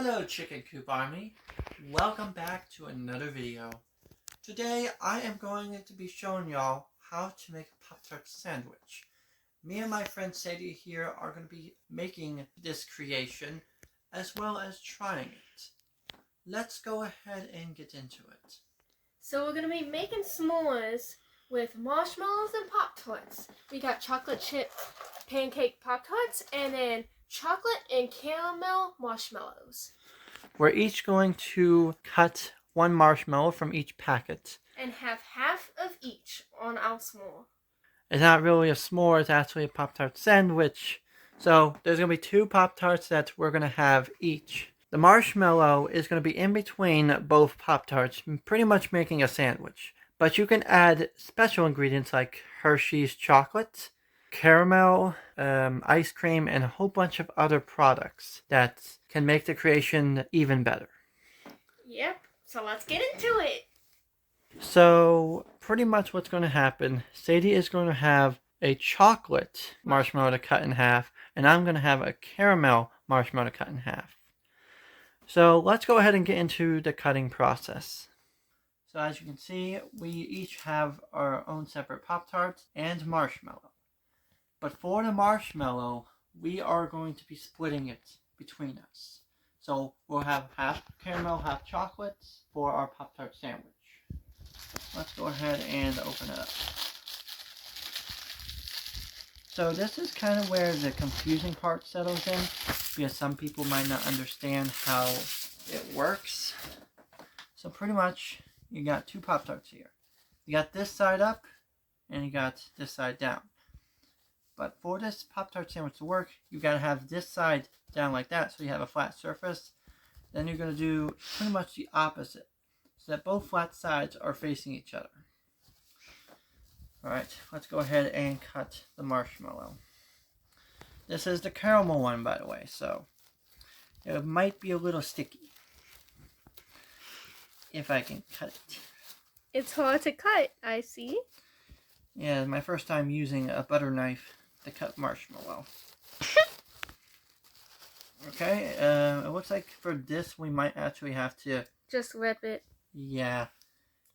Hello Chicken Coop Army, welcome back to another video. Today I am going to be showing y'all how to make a Pop-Tart sandwich. Me and my friend Sadie here are going to be making this creation as well as trying it. Let's go ahead and get into it. So we're going to be making s'mores with marshmallows and Pop-Tarts. We got chocolate chip pancake Pop-Tarts and then chocolate and caramel marshmallows. We're each going to cut one marshmallow from each packet. And have half of each on our s'more. It's not really a s'more, it's actually a Pop-Tart sandwich. So there's going to be 2 Pop-Tarts that we're going to have each. The marshmallow is going to be in between both Pop-Tarts, pretty much making a sandwich. But you can add special ingredients like Hershey's chocolate, caramel, ice cream, and a whole bunch of other products that can make the creation even better. Yep, so let's get into it. So pretty much what's going to happen, Sadie is going to have a chocolate marshmallow to cut in half, and I'm going to have a caramel marshmallow to cut in half. So let's go ahead and get into the cutting process. So as you can see, we each have our own separate Pop-Tarts and marshmallow. But for the marshmallow, we are going to be splitting it between us. So we'll have half caramel, half chocolate for our Pop-Tart sandwich. Let's go ahead and open it up. So this is kind of where the confusing part settles in, because some people might not understand how it works. So pretty much, you got 2 Pop-Tarts here. You got this side up, and you got this side down. But for this Pop-Tart sandwich to work, you got to have this side down like that, so you have a flat surface. Then you're going to do pretty much the opposite, so that both flat sides are facing each other. Alright, let's go ahead and cut the marshmallow. This is the caramel one, by the way, so it might be a little sticky. If I can cut it. It's hard to cut, I see. Yeah, my first time using a butter knife to cut marshmallow. Okay, it looks like for this we might actually have to just rip it. Yeah.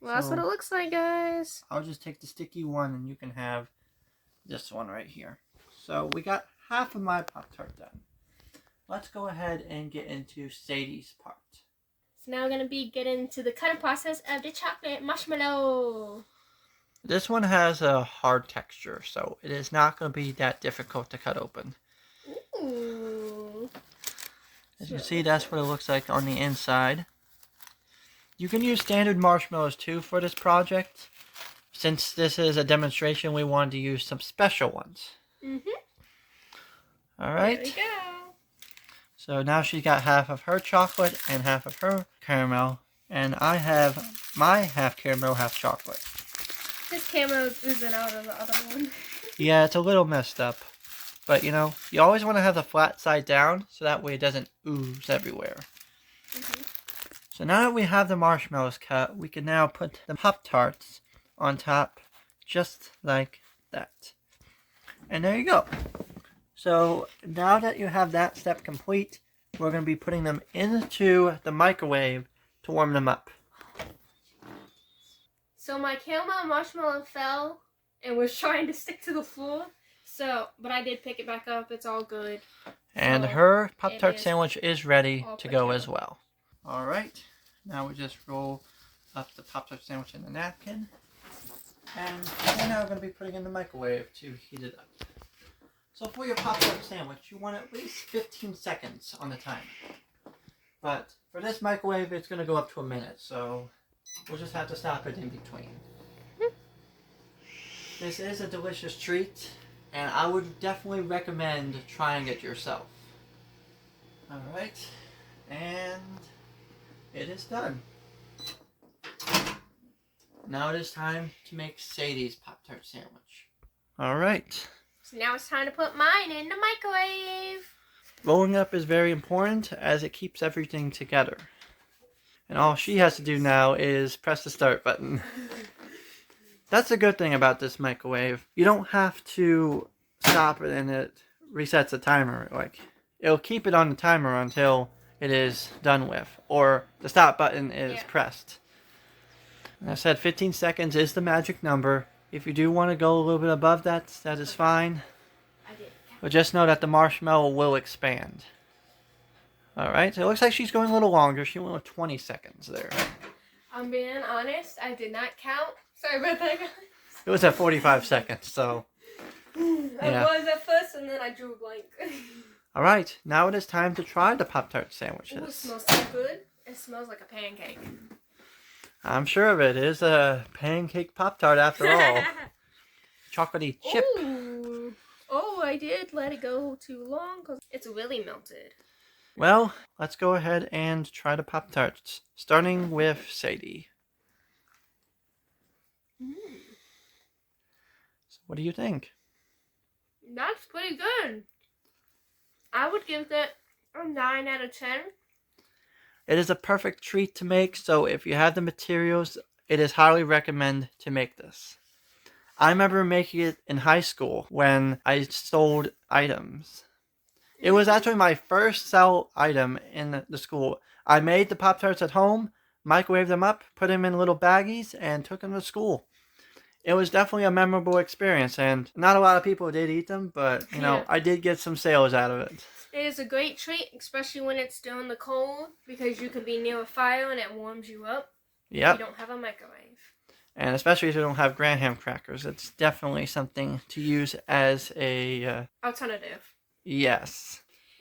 Well, that's what it looks like, guys. I'll just take the sticky one and you can have this one right here. So we got half of my Pop-Tart done. Let's go ahead and get into Sadie's part. So now we're going to be getting to the cutting process of the chocolate marshmallow. This one has a hard texture, so it is not going to be that difficult to cut open. Ooh. As you can see, that's what it looks like on the inside. You can use standard marshmallows too for this project. Since this is a demonstration, we wanted to use some special ones. Alright. There we go. So now she's got half of her chocolate and half of her caramel. And I have my half caramel, half chocolate. This caramel is oozing out of the other one. Yeah, it's a little messed up. But, you know, you always want to have the flat side down, so that way it doesn't ooze everywhere. So now that we have the marshmallows cut, we can now put the Pop-Tarts on top, just like that. And there you go. So now that you have that step complete, we're going to be putting them into the microwave to warm them up. So my caramel marshmallow fell and was trying to stick to the floor. But I did pick it back up. It's all good. And so her Pop-Tart sandwich is ready to go as well. Alright, now we just roll up the Pop-Tart sandwich in the napkin. And we're now going to be putting it in the microwave to heat it up. So for your Pop-Tart sandwich, you want at least 15 seconds on the timer. But for this microwave, it's going to go up to a minute, so we'll just have to stop it in between. This is a delicious treat, and I would definitely recommend trying it yourself. Alright, and it is done. Now it is time to make Sadie's Pop-Tart sandwich. Alright. So now it's time to put mine in the microwave. Rolling up is very important as it keeps everything together. And all she has to do now is press the start button. That's a good thing about this microwave. You don't have to stop it and it resets the timer. Like, it'll keep it on the timer until it is done with, or the stop button is Yeah. pressed. And I said 15 seconds is the magic number. If you do want to go a little bit above that, that is fine. I did. But just know that the marshmallow will expand. Alright, so it looks like she's going a little longer. She went with 20 seconds there. I'm being honest, I did not count. Sorry about that, guys. It was at 45 seconds, so... I was at first, and then I drew a blank. Alright, now it is time to try the Pop-Tart Ooh, it sandwiches. smells so good. It smells like a pancake. I'm sure of it. It is a pancake Pop-Tart after all. Chocolatey chip. Ooh. Oh, I did let it go too long because it's really melted. Well, let's go ahead and try the Pop-Tarts, starting with Sadie. So what do you think? That's pretty good. I would give that a 9 out of 10. It is a perfect treat to make, so if you have the materials, it is highly recommended to make this. I remember making it in high school when I sold items. It was actually my first sell item in the school. I made the Pop-Tarts at home, microwaved them up, put them in little baggies, and took them to school. It was definitely a memorable experience, and not a lot of people did eat them, but, you know, I did get some sales out of it. It is a great treat, especially when it's still in the cold, because you can be near a fire and it warms you up. Yep. You don't have a microwave. And especially if you don't have graham crackers, it's definitely something to use as a... alternative. Yes.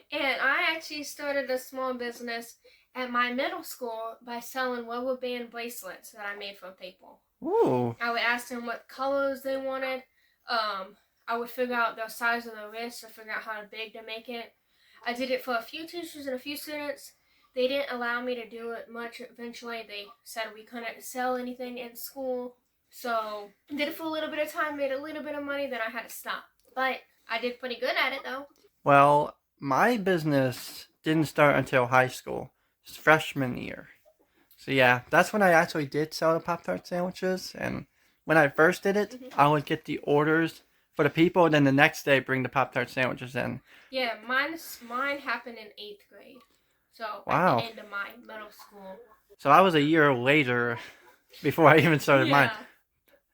And I actually started a small business at my middle school by selling rubber band bracelets that I made from people. Ooh. I would ask them what colors they wanted. I would figure out the size of the wrist and figure out how big to make it. I did it for a few teachers and a few students. They didn't allow me to do it much. Eventually, they said we couldn't sell anything in school. So, I did it for a little bit of time, made a little bit of money, then I had to stop. But I did pretty good at it, though. Well, my business didn't start until high school. It's freshman year. So yeah, that's when I actually did sell the Pop-Tart sandwiches. And when I first did it, I would get the orders for the people, and then the next day bring the Pop-Tart sandwiches in. Yeah, mine happened in 8th grade. So, wow. At the end of my middle school. So I was a year later before I even started mine.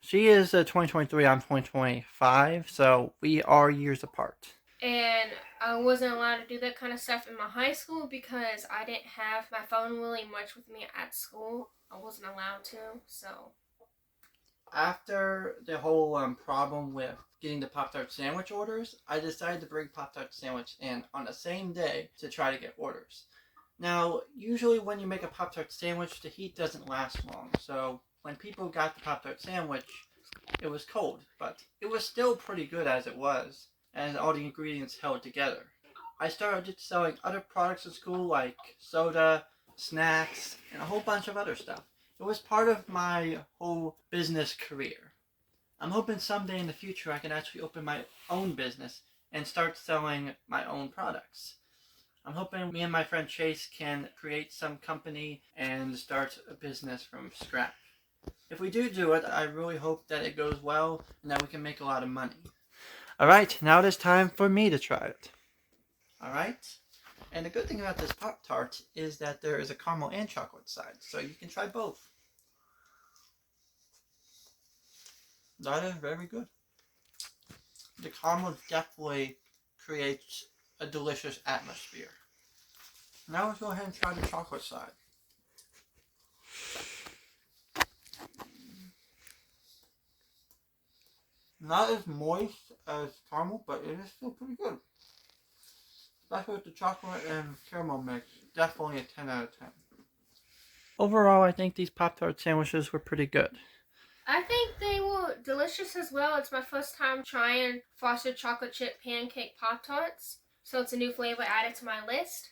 She is 2023, I'm 2025, so we are years apart. And I wasn't allowed to do that kind of stuff in my high school because I didn't have my phone really much with me at school. I wasn't allowed to, so. After the whole problem with getting the Pop-Tart sandwich orders, I decided to bring Pop-Tart sandwich in on the same day to try to get orders. Now, usually when you make a Pop-Tart sandwich, the heat doesn't last long. So when people got the Pop-Tart sandwich, it was cold, but it was still pretty good as it was, and all the ingredients held together. I started selling other products in school like soda, snacks, and a whole bunch of other stuff. It was part of my whole business career. I'm hoping someday in the future I can actually open my own business and start selling my own products. I'm hoping me and my friend Chase can create some company and start a business from scratch. If we do it, I really hope that it goes well and that we can make a lot of money. Alright, now it is time for me to try it. Alright? And the good thing about this Pop-Tart is that there is a caramel and chocolate side, so you can try both. That is very good. The caramel definitely creates a delicious atmosphere. Now let's go ahead and try the chocolate side. Not as moist as caramel, but it is still pretty good. Especially with the chocolate and caramel mix. Definitely a 10 out of 10. Overall, I think these Pop-Tart sandwiches were pretty good. I think they were delicious as well. It's my first time trying frosted chocolate chip pancake Pop-Tarts. So it's a new flavor added to my list.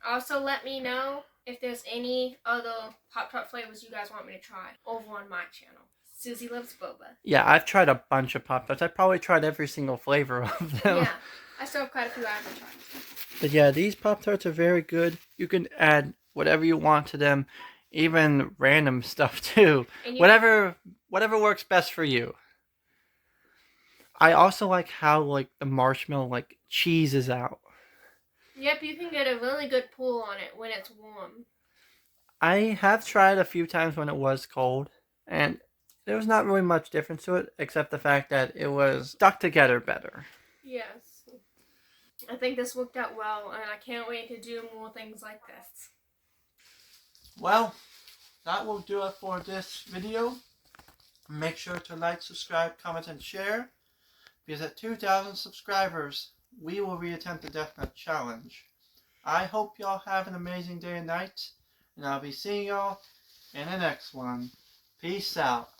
Also, let me know if there's any other Pop-Tart flavors you guys want me to try over on my channel. SusieLovesBoba. Yeah, I've tried a bunch of Pop-Tarts. I probably tried every single flavor of them. Yeah, I still have quite a few I haven't tried. But yeah, these Pop-Tarts are very good. You can add whatever you want to them. Even random stuff too. Whatever works best for you. I also like how the marshmallow cheeses out. Yep, you can get a really good pull on it when it's warm. I have tried a few times when it was cold, and there was not really much difference to it, except the fact that it was stuck together better. Yes. I think this worked out well, and I can't wait to do more things like this. Well, that will do it for this video. Make sure to like, subscribe, comment, and share, because at 2,000 subscribers, we will reattempt the Death Nut Challenge. I hope y'all have an amazing day and night, and I'll be seeing y'all in the next one. Peace out.